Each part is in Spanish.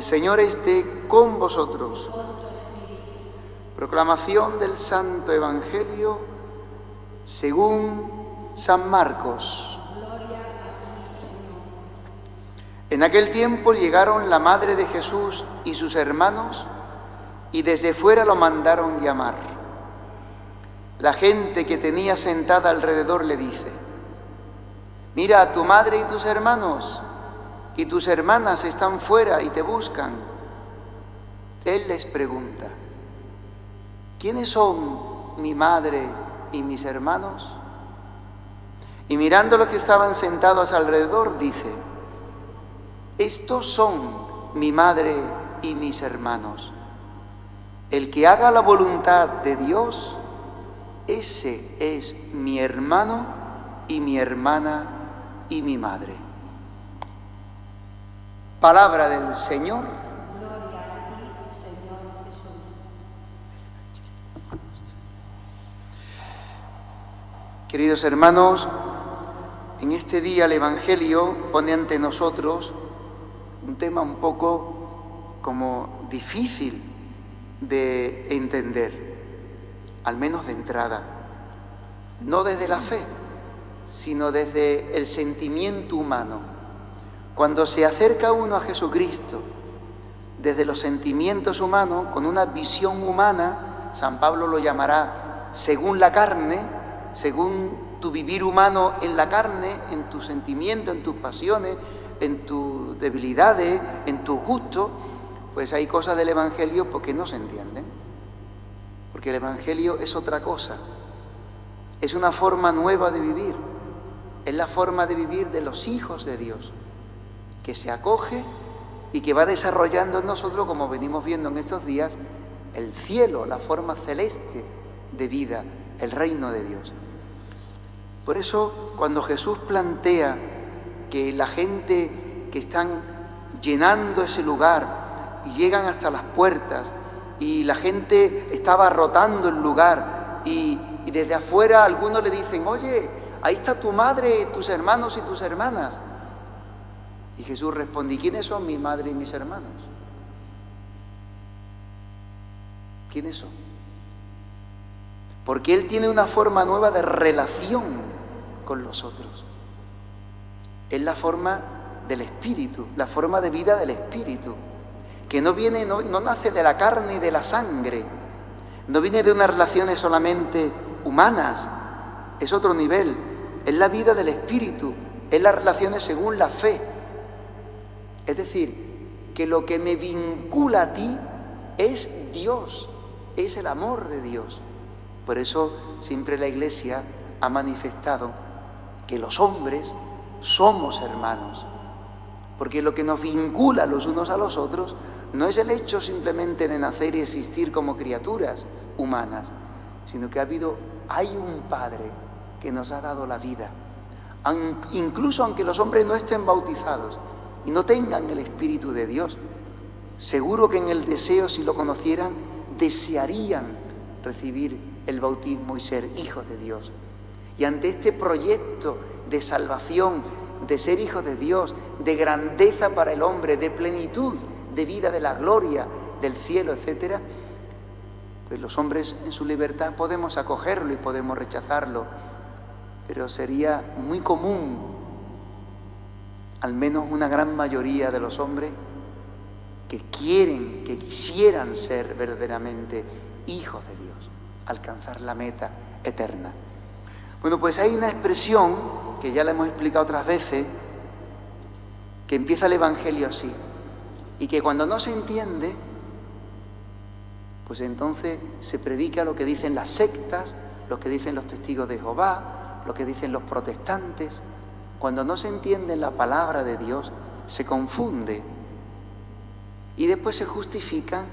El Señor esté con vosotros. Proclamación del Santo Evangelio según San Marcos. En aquel tiempo llegaron la madre de Jesús y sus hermanos y desde fuera lo mandaron llamar. La gente que tenía sentada alrededor le dice: mira, a tu madre y tus hermanos y tus hermanas están fuera y te buscan. Él les pregunta: ¿quiénes son mi madre y mis hermanos? Y mirando a los que estaban sentados alrededor, dice: estos son mi madre y mis hermanos. El que haga la voluntad de Dios, ese es mi hermano y mi hermana y mi madre. Palabra del Señor. Gloria a ti, Señor Jesús. Queridos hermanos, en este día el Evangelio pone ante nosotros un tema un poco como difícil de entender, al menos de entrada, no desde la fe, sino desde el sentimiento humano. Cuando se acerca uno a Jesucristo desde los sentimientos humanos, con una visión humana, San Pablo lo llamará según la carne, según tu vivir humano en la carne, en tus sentimientos, en tus pasiones, en tus debilidades, en tus gustos, pues hay cosas del Evangelio porque no se entienden. Porque el Evangelio es otra cosa, es una forma nueva de vivir, es la forma de vivir de los hijos de Dios, que se acoge y que va desarrollando en nosotros, como venimos viendo en estos días, el cielo, la forma celeste de vida, el reino de Dios. Por eso, cuando Jesús plantea que la gente que están llenando ese lugar y llegan hasta las puertas y la gente está abarrotando el lugar y desde afuera algunos le dicen: oye, ahí está tu madre, tus hermanos y tus hermanas. Y Jesús responde: ¿y quiénes son mi madre y mis hermanos? ¿Quiénes son? Porque Él tiene una forma nueva de relación con los otros. Es la forma del Espíritu, la forma de vida del Espíritu, que no nace de la carne y de la sangre, no viene de unas relaciones solamente humanas, es otro nivel, es la vida del Espíritu, es las relaciones según la fe. Es decir, que lo que me vincula a ti es Dios, es el amor de Dios. Por eso siempre la Iglesia ha manifestado que los hombres somos hermanos, porque lo que nos vincula los unos a los otros no es el hecho simplemente de nacer y existir como criaturas humanas, sino que hay un Padre que nos ha dado la vida. Incluso aunque los hombres no estén bautizados y no tengan el Espíritu de Dios, seguro que en el deseo, si lo conocieran, desearían recibir el bautismo y ser hijos de Dios. Y ante este proyecto de salvación, de ser hijos de Dios, de grandeza para el hombre, de plenitud, de vida, de la gloria, del cielo, etc., pues los hombres en su libertad podemos acogerlo y podemos rechazarlo, pero sería muy común, al menos una gran mayoría de los hombres, que quisieran ser verdaderamente hijos de Dios, alcanzar la meta eterna. Bueno, pues hay una expresión que ya la hemos explicado otras veces, que empieza el Evangelio así, y que cuando no se entiende, pues entonces se predica lo que dicen las sectas, lo que dicen los testigos de Jehová, lo que dicen los protestantes. Cuando no se entiende la palabra de Dios, se confunde. Y después se justifican,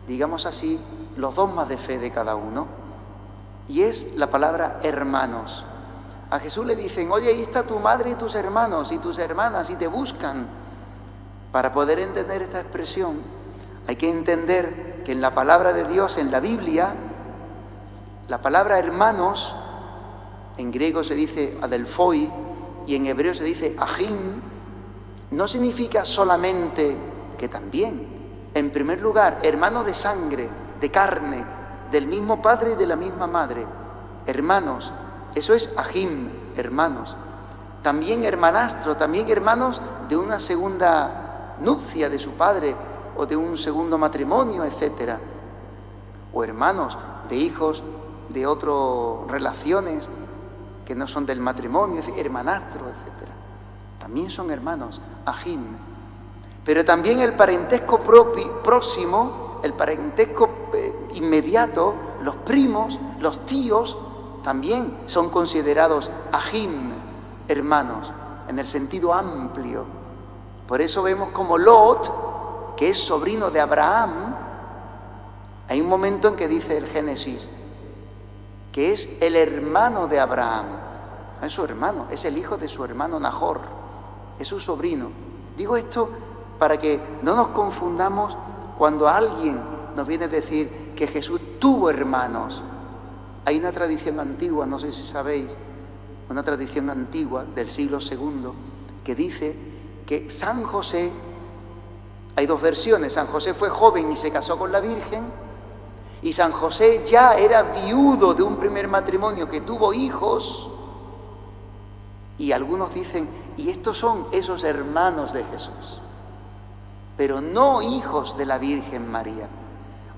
digamos así, los dogmas de fe de cada uno. Y es la palabra hermanos. A Jesús le dicen: oye, ahí está tu madre y tus hermanos y tus hermanas y te buscan. Para poder entender esta expresión, hay que entender que en la palabra de Dios, en la Biblia, la palabra hermanos, en griego se dice adelphoi y en hebreo se dice ajim, no significa solamente que también, en primer lugar, hermanos de sangre, de carne, del mismo padre y de la misma madre, hermanos, eso es ahim, hermanos. También hermanastro, también hermanos de una segunda nupcia de su padre o de un segundo matrimonio, etc. O hermanos de hijos de otras relaciones que no son del matrimonio, es decir, hermanastro, etc. También son hermanos, ahim. Pero también el parentesco próximo, el parentesco inmediato, los primos, los tíos, también son considerados ahim, hermanos, en el sentido amplio. Por eso vemos como Lot, que es sobrino de Abraham, hay un momento en que dice el Génesis, que es el hermano de Abraham. No es su hermano, es el hijo de su hermano Nahor, es su sobrino. Digo esto para que no nos confundamos cuando alguien nos viene a decir que Jesús tuvo hermanos. Hay una tradición antigua, no sé si sabéis, una tradición antigua del siglo II, que dice que San José, hay dos versiones, San José fue joven y se casó con la Virgen, y San José ya era viudo de un primer matrimonio que tuvo hijos, y algunos dicen, y estos son esos hermanos de Jesús, pero no hijos de la Virgen María.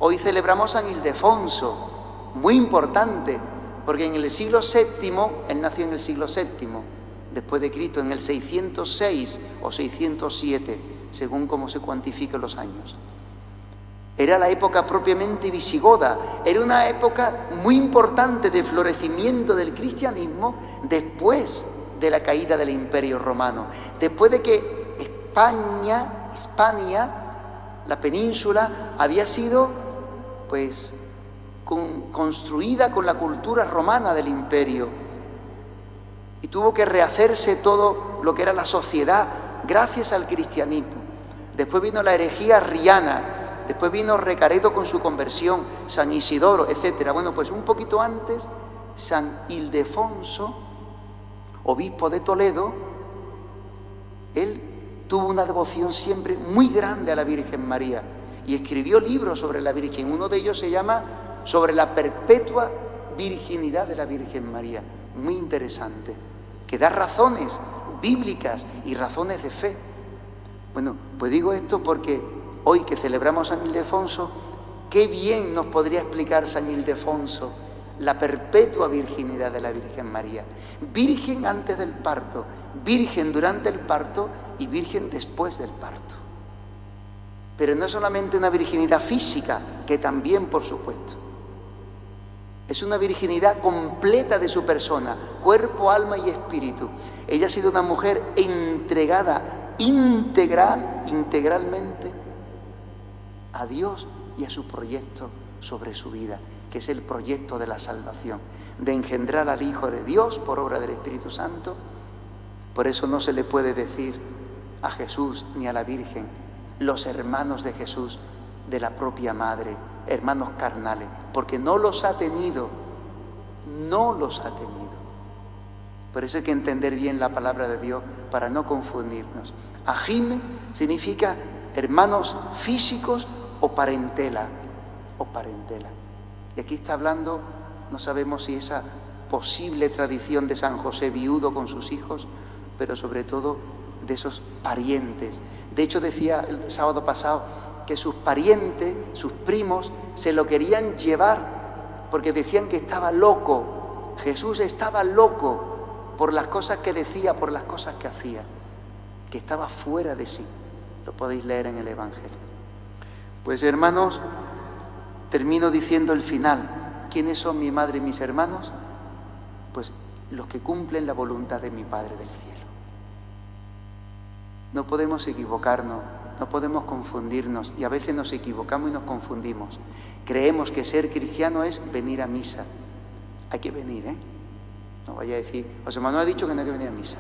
Hoy celebramos San Ildefonso, muy importante, porque en el siglo VII, él nació en el siglo VII, después de Cristo, en el 606 o 607, según cómo se cuantifiquen los años. Era la época propiamente visigoda, era una época muy importante de florecimiento del cristianismo después de la caída del Imperio Romano, después de que Hispania, la península, había sido pues construida con la cultura romana del imperio y tuvo que rehacerse todo lo que era la sociedad gracias al cristianismo. Después vino la herejía arriana, después vino Recaredo con su conversión, San Isidoro, etc. Bueno, pues un poquito antes, San Ildefonso, obispo de Toledo, él tuvo una devoción siempre muy grande a la Virgen María y escribió libros sobre la Virgen. Uno de ellos se llama Sobre la perpetua virginidad de la Virgen María, muy interesante, que da razones bíblicas y razones de fe. Bueno, pues digo esto porque hoy que celebramos San Ildefonso, qué bien nos podría explicar San Ildefonso la perpetua virginidad de la Virgen María. Virgen antes del parto, virgen durante el parto y virgen después del parto. Pero no es solamente una virginidad física, que también, por supuesto. Es una virginidad completa de su persona, cuerpo, alma y espíritu. Ella ha sido una mujer entregada integralmente a Dios y a su proyecto sobre su vida, que es el proyecto de la salvación, de engendrar al Hijo de Dios por obra del Espíritu Santo. Por eso no se le puede decir a Jesús ni a la Virgen los hermanos de Jesús de la propia madre, hermanos carnales, porque no los ha tenido. Por eso hay que entender bien la palabra de Dios para no confundirnos. Ahim significa hermanos físicos o parentela. Y aquí está hablando, no sabemos si esa posible tradición de San José viudo con sus hijos, pero sobre todo de esos parientes. De hecho, decía el sábado pasado que sus parientes, sus primos, se lo querían llevar porque decían que estaba loco. Jesús estaba loco por las cosas que decía, por las cosas que hacía, que estaba fuera de sí. Lo podéis leer en el Evangelio. Pues hermanos, termino diciendo el final. ¿Quiénes son mi madre y mis hermanos? Pues los que cumplen la voluntad de mi Padre del cielo. No podemos equivocarnos, no podemos confundirnos, y a veces nos equivocamos y nos confundimos. Creemos que ser cristiano es venir a misa. Hay que venir, ¿eh? No vaya a decir, José Manuel ha dicho que no hay que venir a misa.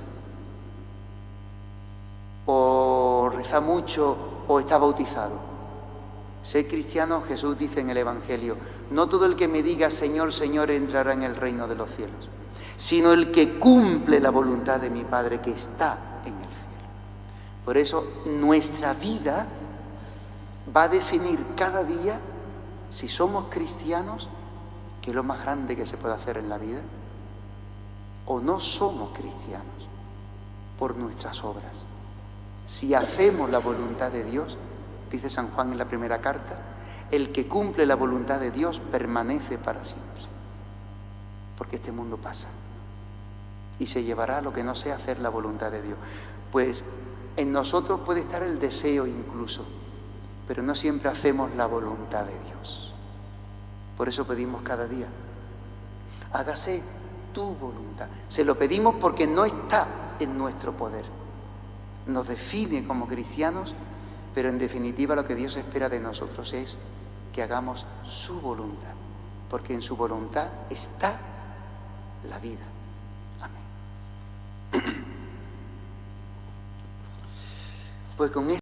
O reza mucho o está bautizado. Ser cristiano, Jesús dice en el Evangelio, no todo el que me diga Señor, Señor entrará en el reino de los cielos, sino el que cumple la voluntad de mi Padre que está en el cielo. Por eso nuestra vida va a definir cada día si somos cristianos, que es lo más grande que se puede hacer en la vida, o no somos cristianos por nuestras obras. Si hacemos la voluntad de Dios, dice San Juan en la primera carta, el que cumple la voluntad de Dios permanece para siempre. Porque este mundo pasa y se llevará lo que no sea hacer la voluntad de Dios. Pues en nosotros puede estar el deseo incluso, pero no siempre hacemos la voluntad de Dios. Por eso pedimos cada día, hágase tu voluntad. Se lo pedimos porque no está en nuestro poder. Nos define como cristianos, pero en definitiva lo que Dios espera de nosotros es que hagamos su voluntad, porque en su voluntad está la vida. Amén. Pues con